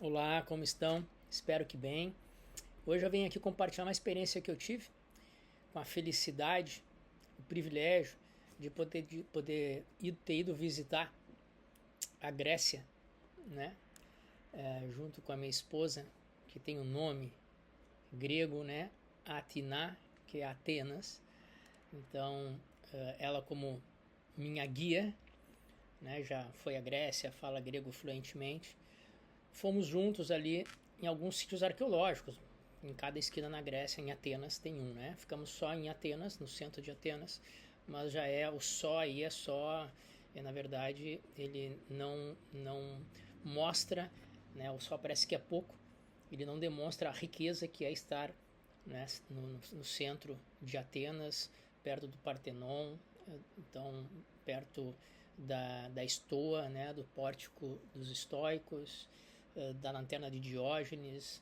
Olá, como estão? Espero que bem. Hoje eu venho aqui compartilhar uma experiência que eu tive com a felicidade, o privilégio de ter ido visitar a Grécia, né? Junto com a minha esposa, que tem um nome grego, né? Athina, que é Atenas. Então, ela como minha guia, né? Já foi à Grécia, fala grego fluentemente. Fomos juntos ali em alguns sítios arqueológicos. Em cada esquina na Grécia, em Atenas, tem um, né? Ficamos só em Atenas, no centro de Atenas, mas já é o só aí, na verdade, ele não mostra, né? O só parece que é pouco, ele não demonstra a riqueza que é estar, né, no centro de Atenas, perto do Partenon, então perto da Estoa, né, do pórtico dos estoicos, da lanterna de Diógenes,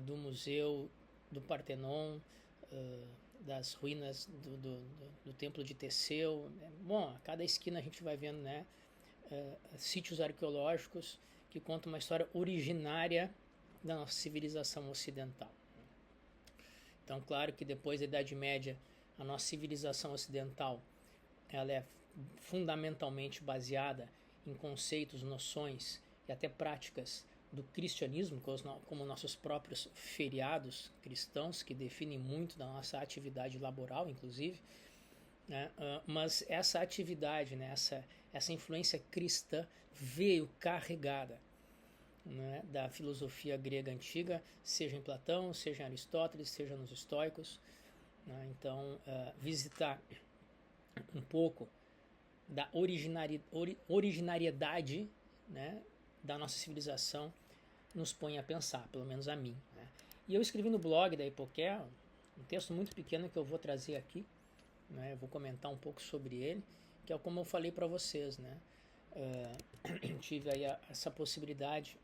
do museu do Partenon, das ruínas do templo de Teseu. Bom, a cada esquina a gente vai vendo, né, sítios arqueológicos que contam uma história originária da nossa civilização ocidental. Então, claro que depois da Idade Média, a nossa civilização ocidental ela é fundamentalmente baseada em conceitos, noções e até práticas do cristianismo, como nossos próprios feriados cristãos, que definem muito da nossa atividade laboral, inclusive, né? Mas essa atividade, né? essa influência cristã veio carregada, né, da filosofia grega antiga, seja em Platão, seja em Aristóteles, seja nos estoicos, né? Então, visitar um pouco da originariedade, né, da nossa civilização nos põe a pensar, pelo menos a mim, né? E eu escrevi no blog da Hipoquer um texto muito pequeno que eu vou trazer aqui, né? Eu vou comentar um pouco sobre ele, que é como eu falei para vocês, né? Tive aí essa possibilidade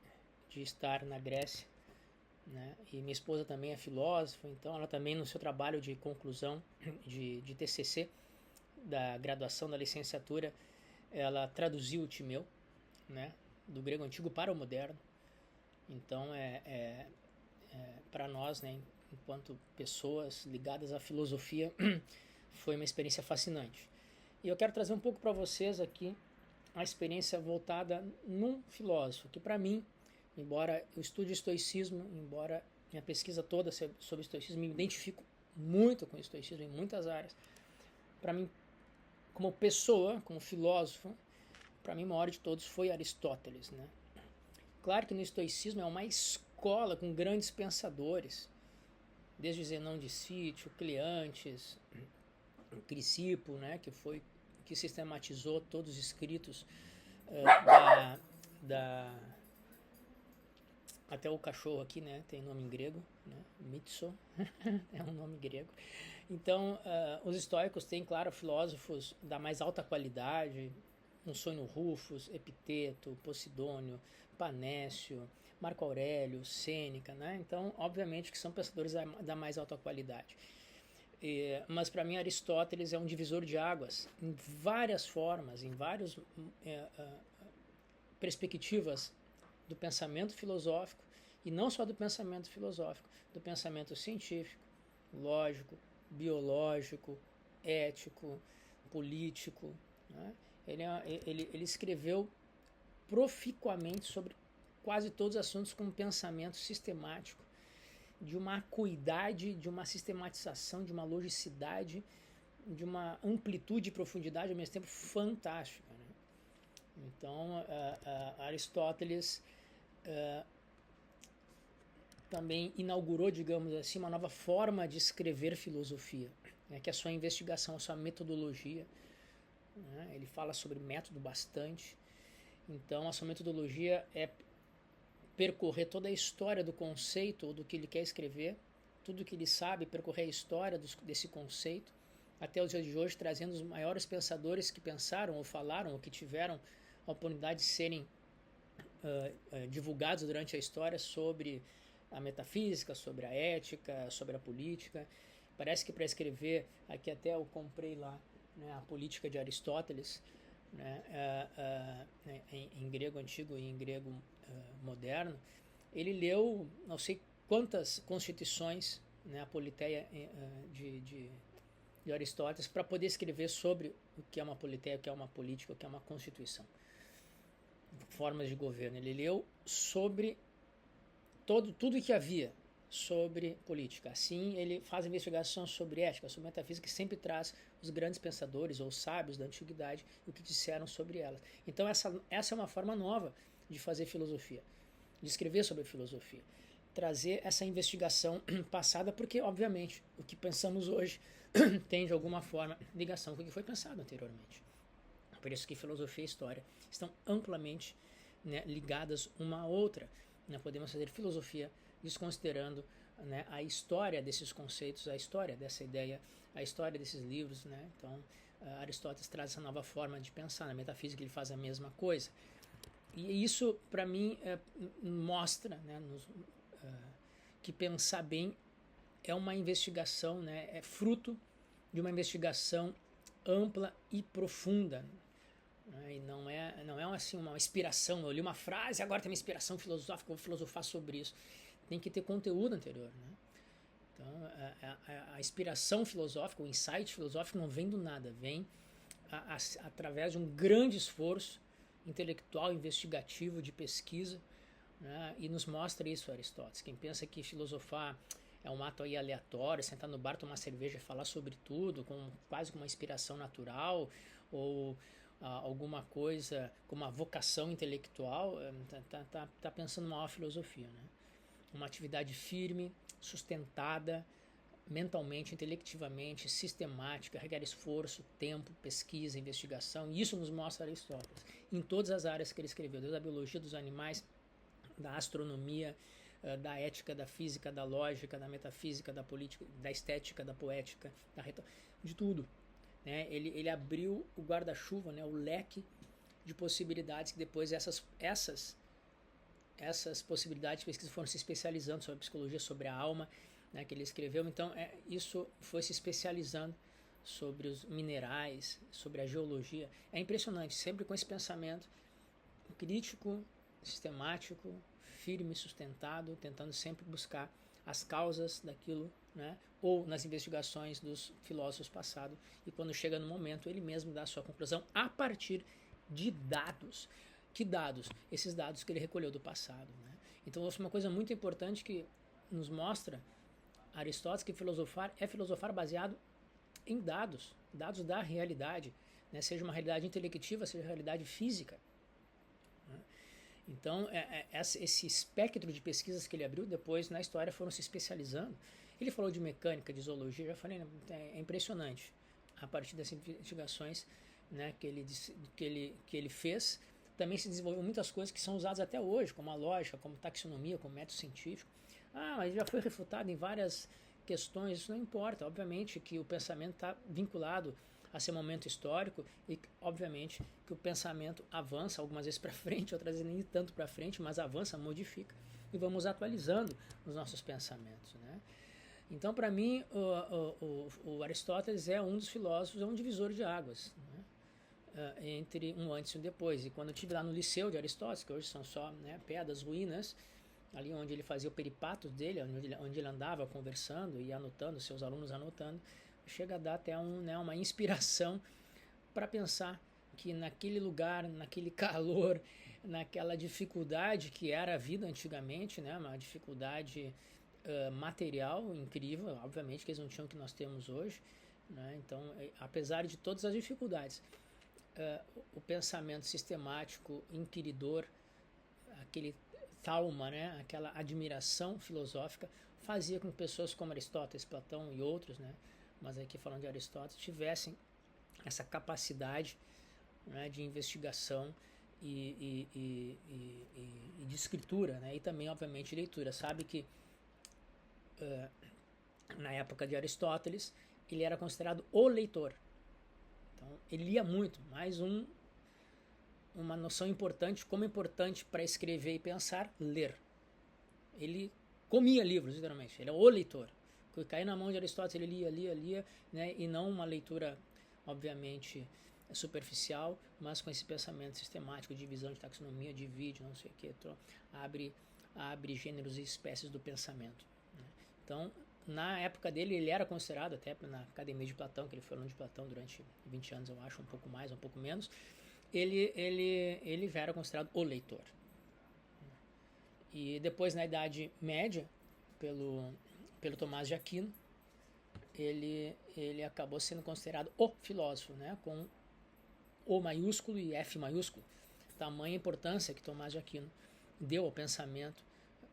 de estar na Grécia, né? E minha esposa também é filósofa, então ela também no seu trabalho de conclusão de TCC da graduação da licenciatura, ela traduziu o Timeu, né, do grego antigo para o moderno. Então para nós, né, enquanto pessoas ligadas à filosofia, foi uma experiência fascinante. E eu quero trazer um pouco para vocês aqui a experiência voltada num filósofo que, para mim, embora eu estude estoicismo, embora minha pesquisa toda sobre estoicismo, me identifico muito com o estoicismo em muitas áreas, para mim, como pessoa, como filósofo, para mim o maior de todos foi Aristóteles, né? Claro que no estoicismo é uma escola com grandes pensadores, desde Zenão de Sítio, Cleantes, Crisipo, né, que sistematizou todos os escritos da até o cachorro aqui, né, tem nome em grego, né, Mitso, é um nome grego. Então, os estoicos têm, claro, filósofos da mais alta qualidade, Musônio Rufus, Epiteto, Posidônio, Panécio, Marco Aurélio, Sêneca, né? Então, obviamente que são pensadores da mais alta qualidade. Mas para mim Aristóteles é um divisor de águas em várias formas, em várias perspectivas do pensamento filosófico, e não só do pensamento filosófico, do pensamento científico, lógico, biológico, ético, político, né? Ele escreveu proficuamente sobre quase todos os assuntos com um pensamento sistemático, de uma acuidade, de uma sistematização, de uma logicidade, de uma amplitude e profundidade ao mesmo tempo fantástica, né? Então, Aristóteles também inaugurou, digamos assim, uma nova forma de escrever filosofia, né, que é a sua investigação, a sua metodologia, né? Ele fala sobre método bastante. Então, a sua metodologia é percorrer toda a história do conceito ou do que ele quer escrever, tudo que ele sabe, percorrer a história desse conceito, até os dias de hoje, trazendo os maiores pensadores que pensaram ou falaram ou que tiveram a oportunidade de serem divulgados durante a história sobre a metafísica, sobre a ética, sobre a política. Parece que para escrever, aqui até eu comprei lá, né, a política de Aristóteles, né, em grego antigo e em grego moderno, ele leu não sei quantas constituições, né, a Politeia de Aristóteles, para poder escrever sobre o que é uma politeia, o que é uma política, o que é uma constituição, formas de governo. Ele leu sobre tudo que havia sobre política. Assim, ele faz investigação sobre ética, sobre metafísica, que sempre traz os grandes pensadores ou sábios da antiguidade e o que disseram sobre elas. Então, essa é uma forma nova de fazer filosofia, de escrever sobre filosofia. Trazer essa investigação passada, porque, obviamente, o que pensamos hoje tem, de alguma forma, ligação com o que foi pensado anteriormente. Por isso que filosofia e história estão amplamente, né, ligadas uma à outra. Não podemos fazer filosofia desconsiderando, né, a história desses conceitos, a história dessa ideia, a história desses livros, né? Então, Aristóteles traz essa nova forma de pensar. Na metafísica ele faz a mesma coisa. E isso, para mim, mostra, né, que pensar bem é uma investigação, né, é fruto de uma investigação ampla e profunda. E não é assim uma inspiração. Eu li uma frase, agora tem uma inspiração filosófica, vou filosofar sobre isso. Tem que ter conteúdo anterior, né? Então, a inspiração filosófica, o insight filosófico não vem do nada, vem através de um grande esforço intelectual, investigativo, de pesquisa, né? E nos mostra isso Aristóteles. Quem pensa que filosofar é um ato aí aleatório, sentar no bar, tomar cerveja e falar sobre tudo, quase com uma inspiração natural, ou alguma coisa com uma vocação intelectual, tá pensando uma filosofia, né? Uma atividade firme, sustentada, mentalmente, intelectivamente, sistemática, requer esforço, tempo, pesquisa, investigação. E isso nos mostra Aristóteles em todas as áreas que ele escreveu, desde a biologia dos animais, da astronomia, da ética, da física, da lógica, da metafísica, da política, da estética, da poética, de tudo. Né? Ele abriu o guarda-chuva, né, o leque de possibilidades, que depois essas possibilidades de pesquisa foram se especializando sobre a psicologia, sobre a alma, né, que ele escreveu. Então, isso foi se especializando sobre os minerais, sobre a geologia. É impressionante, sempre com esse pensamento crítico, sistemático, firme, sustentado, tentando sempre buscar as causas daquilo, né, ou nas investigações dos filósofos passados, e quando chega no momento ele mesmo dá a sua conclusão a partir de dados. Que dados? Esses dados que ele recolheu do passado, né? Então, uma coisa muito importante que nos mostra Aristóteles, que filosofar é filosofar baseado em dados da realidade, né? Seja uma realidade intelectiva, seja uma realidade física, né? Então, esse espectro de pesquisas que ele abriu, depois na história foram se especializando. Ele falou de mecânica, de zoologia, já falei, né? É impressionante a partir dessas investigações, né, que ele fez. Também se desenvolveu muitas coisas que são usadas até hoje, como a lógica, como taxonomia, como método científico. Mas já foi refutado em várias questões, isso não importa. Obviamente que o pensamento está vinculado a seu momento histórico e, obviamente, que o pensamento avança algumas vezes para frente, outras vezes nem tanto para frente, mas avança, modifica e vamos atualizando os nossos pensamentos, né? Então, para mim, o Aristóteles é um dos filósofos, é um divisor de águas, né? Entre um antes e um depois. E quando eu estive lá no Liceu de Aristóteles, que hoje são só, né, pedras, ruínas, ali onde ele fazia o peripatos dele, onde ele andava conversando e anotando, seus alunos anotando, chega a dar até uma inspiração para pensar que naquele lugar, naquele calor, naquela dificuldade que era a vida antigamente, né, uma dificuldade material incrível, obviamente que eles não tinham o que nós temos hoje, né? Então, apesar de todas as dificuldades, o pensamento sistemático, inquiridor, aquele talma, né, aquela admiração filosófica, fazia com que pessoas como Aristóteles, Platão e outros, né, mas aqui falando de Aristóteles, tivessem essa capacidade, né, de investigação e de escritura, né, e também, obviamente, de leitura. Sabe que na época de Aristóteles, ele era considerado o leitor. Então, ele lia muito, mais uma noção importante, como é importante para escrever e pensar, ler. Ele comia livros, literalmente, ele é o leitor. Quando caía na mão de Aristóteles, ele lia, né, e não uma leitura, obviamente, superficial, mas com esse pensamento sistemático, de divisão, de taxonomia, de vídeo, não sei o que, abre abre gêneros e espécies do pensamento. Né? Então, na época dele, ele era considerado, até na Academia de Platão, que ele foi aluno de Platão durante 20 anos, eu acho, um pouco mais, um pouco menos, ele já era considerado o leitor. E depois, na Idade Média, pelo Tomás de Aquino, ele acabou sendo considerado o filósofo, né? Com O maiúsculo e F maiúsculo. Tamanha importância que Tomás de Aquino deu ao pensamento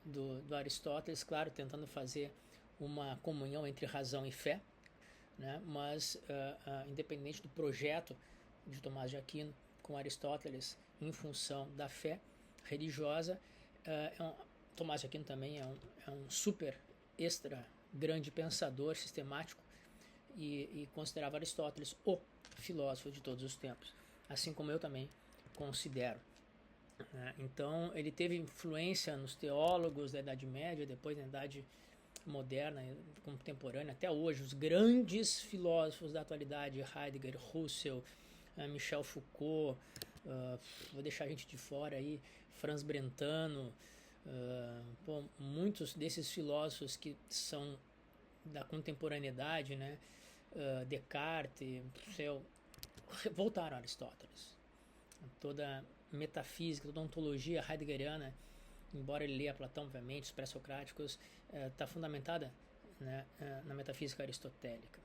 do Aristóteles, claro, tentando fazer uma comunhão entre razão e fé, né? Mas independente do projeto de Tomás de Aquino com Aristóteles em função da fé religiosa, Tomás de Aquino também é um super extra grande pensador sistemático e considerava Aristóteles o filósofo de todos os tempos, assim como eu também considero. Então ele teve influência nos teólogos da Idade Média, depois na Idade Moderna, contemporânea, até hoje, os grandes filósofos da atualidade, Heidegger, Husserl, Michel Foucault, vou deixar a gente de fora aí, Franz Brentano, muitos desses filósofos que são da contemporaneidade, né, Descartes, voltaram a Aristóteles. Toda metafísica, toda ontologia heideggeriana, embora ele leia Platão, obviamente, os pré-socráticos, está fundamentada, né, na metafísica aristotélica.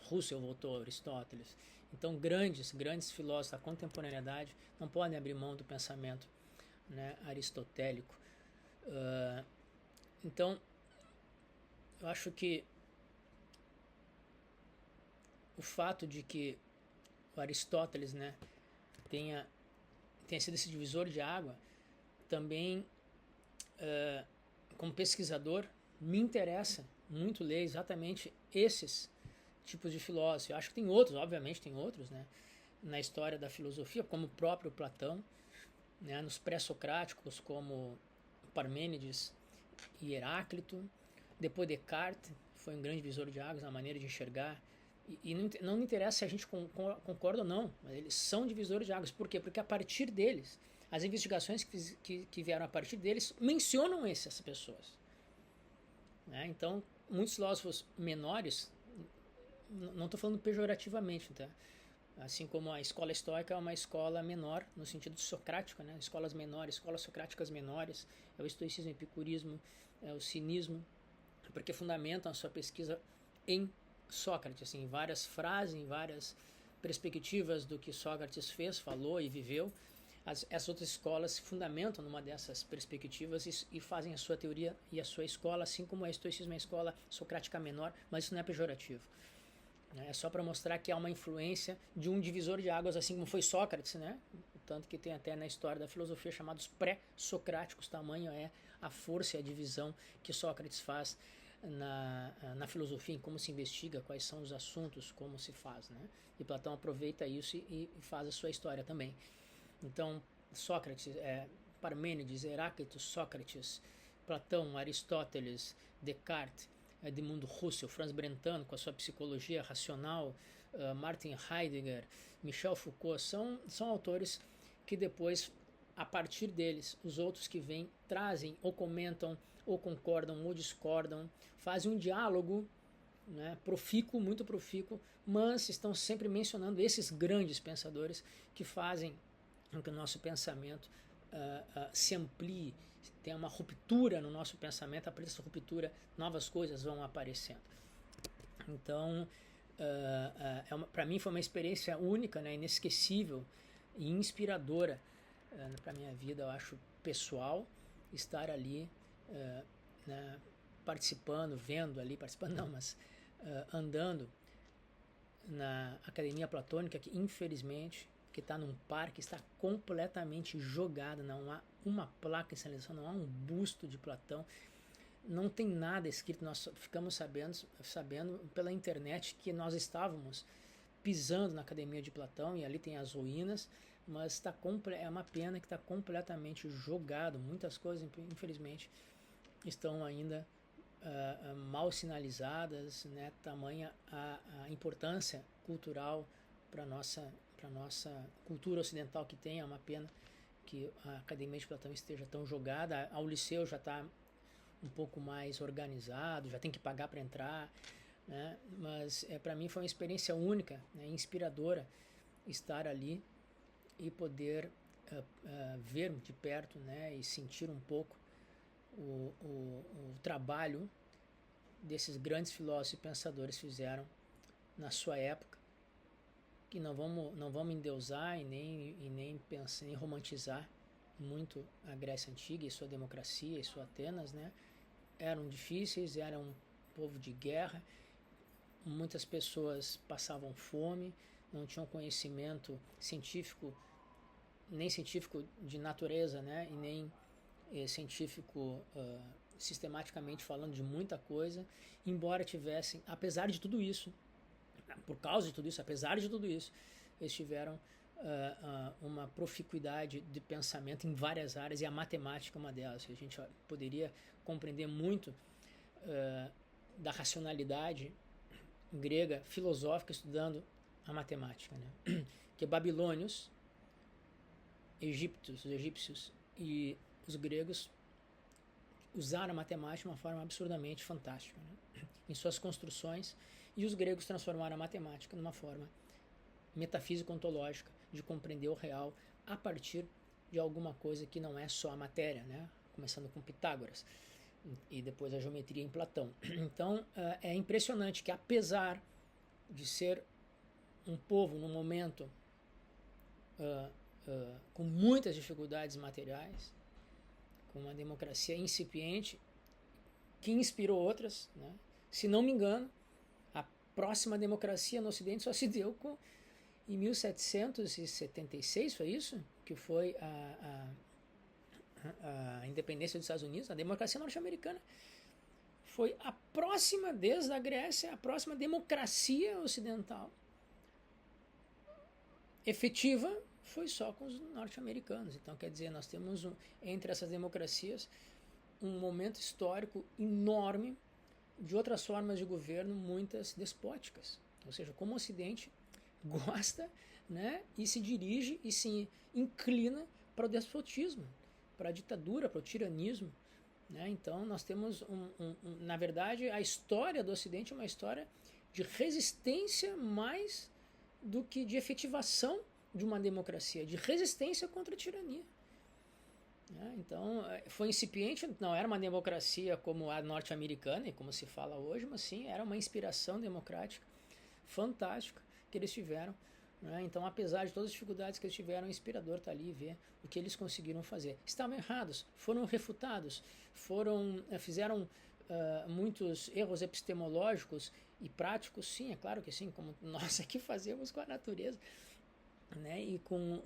Husserl voltou a Aristóteles. Então, grandes filósofos da contemporaneidade não podem abrir mão do pensamento, né, aristotélico. Então, eu acho que o fato de que o Aristóteles, né, tenha sido esse divisor de água, também, como pesquisador, me interessa muito ler exatamente esses tipos de filósofos. Eu acho que tem outros, obviamente tem outros, né, na história da filosofia, como o próprio Platão, né, nos pré-socráticos, como Parmênides e Heráclito. Depois Descartes foi um grande divisor de águas na maneira de enxergar. E não me interessa se a gente concorda ou não, mas eles são divisores de águas. Por quê? Porque a partir deles, as investigações que vieram a partir deles mencionam essas pessoas. Né? Então, muitos filósofos menores, não estou falando pejorativamente, tá? Assim como a escola estoica é uma escola menor, no sentido socrático, né? Escolas menores, escolas socráticas menores, é o estoicismo, o epicurismo, é o cinismo, porque fundamentam a sua pesquisa em Sócrates, assim, em várias frases, em várias perspectivas do que Sócrates fez, falou e viveu. Essas outras escolas se fundamentam numa dessas perspectivas e fazem a sua teoria e a sua escola, assim como a estoicismo é a escola socrática menor, mas isso não é pejorativo. É só para mostrar que há uma influência de um divisor de águas, assim como foi Sócrates, né? Tanto que tem até na história da filosofia chamados pré-socráticos, tamanho é a força e a divisão que Sócrates faz na filosofia, em como se investiga, quais são os assuntos, como se faz, né? E Platão aproveita isso e faz a sua história também. Então, Sócrates, Parmênides, Heráclito, Sócrates, Platão, Aristóteles, Descartes, Edmundo Husserl, Franz Brentano com a sua psicologia racional, Martin Heidegger, Michel Foucault, são autores que depois, a partir deles, os outros que vêm trazem ou comentam ou concordam ou discordam, fazem um diálogo, né, profícuo, muito profícuo, mas estão sempre mencionando esses grandes pensadores que fazem com que o nosso pensamento se amplie, tem uma ruptura no nosso pensamento, a partir dessa ruptura novas coisas vão aparecendo. Então, para mim foi uma experiência única, né, inesquecível e inspiradora para a minha vida, eu acho, pessoal, estar ali né, participando, vendo ali, participando não, mas andando na Academia Platônica, que infelizmente que está num parque, está completamente jogada, não há uma placa em sinalização, não há um busto de Platão, não tem nada escrito. Nós ficamos sabendo pela internet que nós estávamos pisando na Academia de Platão e ali tem as ruínas, mas é uma pena que está completamente jogado. Muitas coisas, infelizmente, estão ainda mal sinalizadas, né? Tamanha a importância cultural para nossa cultura ocidental que tem, é uma pena que a Academia de Platão esteja tão jogada. O Liceu já está um pouco mais organizado, já tem que pagar para entrar, né? Mas para mim foi uma experiência única, né, inspiradora, estar ali e poder ver de perto, né, e sentir um pouco o trabalho desses grandes filósofos e pensadores fizeram na sua época, que não vamos endeusar e nem pensar, nem romantizar muito a Grécia Antiga e sua democracia e sua Atenas, né? Eram difíceis, eram um povo de guerra, muitas pessoas passavam fome, não tinham conhecimento científico, nem científico de natureza, né? E nem científico sistematicamente falando de muita coisa, embora tivessem, apesar de tudo isso, por causa de tudo isso, apesar de tudo isso, eles tiveram uma proficuidade de pensamento em várias áreas, e a matemática é uma delas. A gente poderia compreender muito da racionalidade grega filosófica estudando a matemática, né? Que babilônios, os egípcios e os gregos usaram a matemática de uma forma absurdamente fantástica, né, em suas construções, e os gregos transformaram a matemática numa forma metafísica ontológica de compreender o real a partir de alguma coisa que não é só a matéria, né, começando com Pitágoras e depois a geometria em Platão. Então é impressionante que, apesar de ser um povo num momento com muitas dificuldades materiais, com uma democracia incipiente, que inspirou outras, né? Se não me engano, a próxima democracia no Ocidente só se deu em 1776, foi isso? Que foi a independência dos Estados Unidos, a democracia norte-americana. Foi a próxima, desde a Grécia, a próxima democracia ocidental efetiva foi só com os norte-americanos. Então, quer dizer, nós temos entre essas democracias um momento histórico enorme de outras formas de governo, muitas despóticas. Ou seja, como o Ocidente gosta, né, e se dirige e se inclina para o despotismo, para a ditadura, para o tiranismo, né? Então, nós temos, na verdade, a história do Ocidente é uma história de resistência mais do que de efetivação de uma democracia, de resistência contra a tirania. Então, foi incipiente, não era uma democracia como a norte-americana, e como se fala hoje, mas sim, era uma inspiração democrática fantástica que eles tiveram. Então, apesar de todas as dificuldades que eles tiveram, é inspirador estar ali e ver o que eles conseguiram fazer. Estavam errados, foram refutados, fizeram muitos erros epistemológicos e práticos, sim, é claro que sim, como nós aqui fazemos com a natureza, né? E com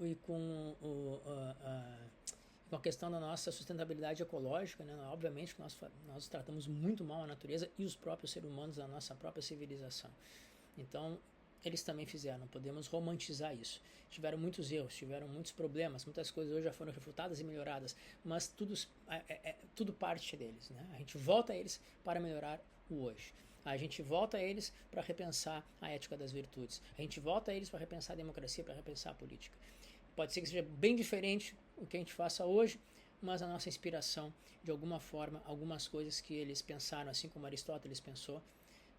a questão da nossa sustentabilidade ecológica, né? Obviamente que nós tratamos muito mal a natureza e os próprios seres humanos da nossa própria civilização. Então, eles também fizeram, não podemos romantizar isso. Tiveram muitos erros, tiveram muitos problemas, muitas coisas hoje já foram refutadas e melhoradas, mas tudo parte deles, né? A gente volta a eles para melhorar o hoje. A gente volta a eles para repensar a ética das virtudes. A gente volta a eles para repensar a democracia, para repensar a política. Pode ser que seja bem diferente o que a gente faça hoje, mas a nossa inspiração, de alguma forma, algumas coisas que eles pensaram, assim como Aristóteles pensou,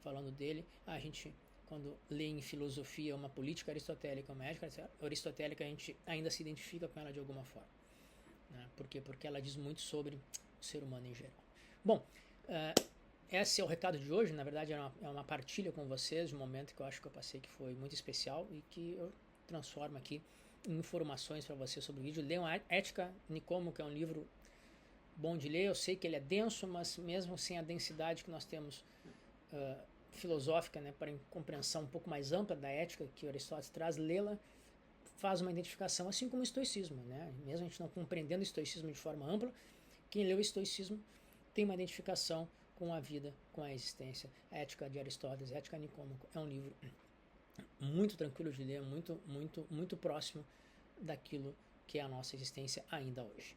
falando dele, a gente, quando lê em filosofia uma política aristotélica, uma ética aristotélica, a gente ainda se identifica com ela de alguma forma, né? Por quê? Porque ela diz muito sobre o ser humano em geral. Bom, esse é o recado de hoje. Na verdade, é uma partilha com vocês de um momento que eu acho que eu passei que foi muito especial e que eu transformo aqui em informações para vocês sobre o vídeo. Leiam a Ética Nicomo, que é um livro bom de ler. Eu sei que ele é denso, mas mesmo sem a densidade que nós temos filosófica, né, para compreensão um pouco mais ampla da ética que Aristóteles traz, lê-la faz uma identificação, assim como o estoicismo, né? Mesmo a gente não compreendendo o estoicismo de forma ampla, quem lê o estoicismo tem uma identificação com a vida, com a existência. A Ética de Aristóteles, Ética Nicômaco, é um livro muito tranquilo de ler, muito próximo daquilo que é a nossa existência ainda hoje.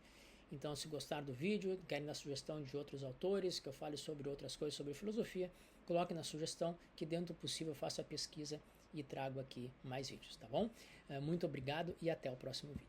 Então, se gostaram do vídeo, querem dar sugestão de outros autores, que eu fale sobre outras coisas, sobre filosofia, coloque na sugestão, que dentro do possível eu faço a pesquisa e trago aqui mais vídeos, tá bom? Muito obrigado e até o próximo vídeo.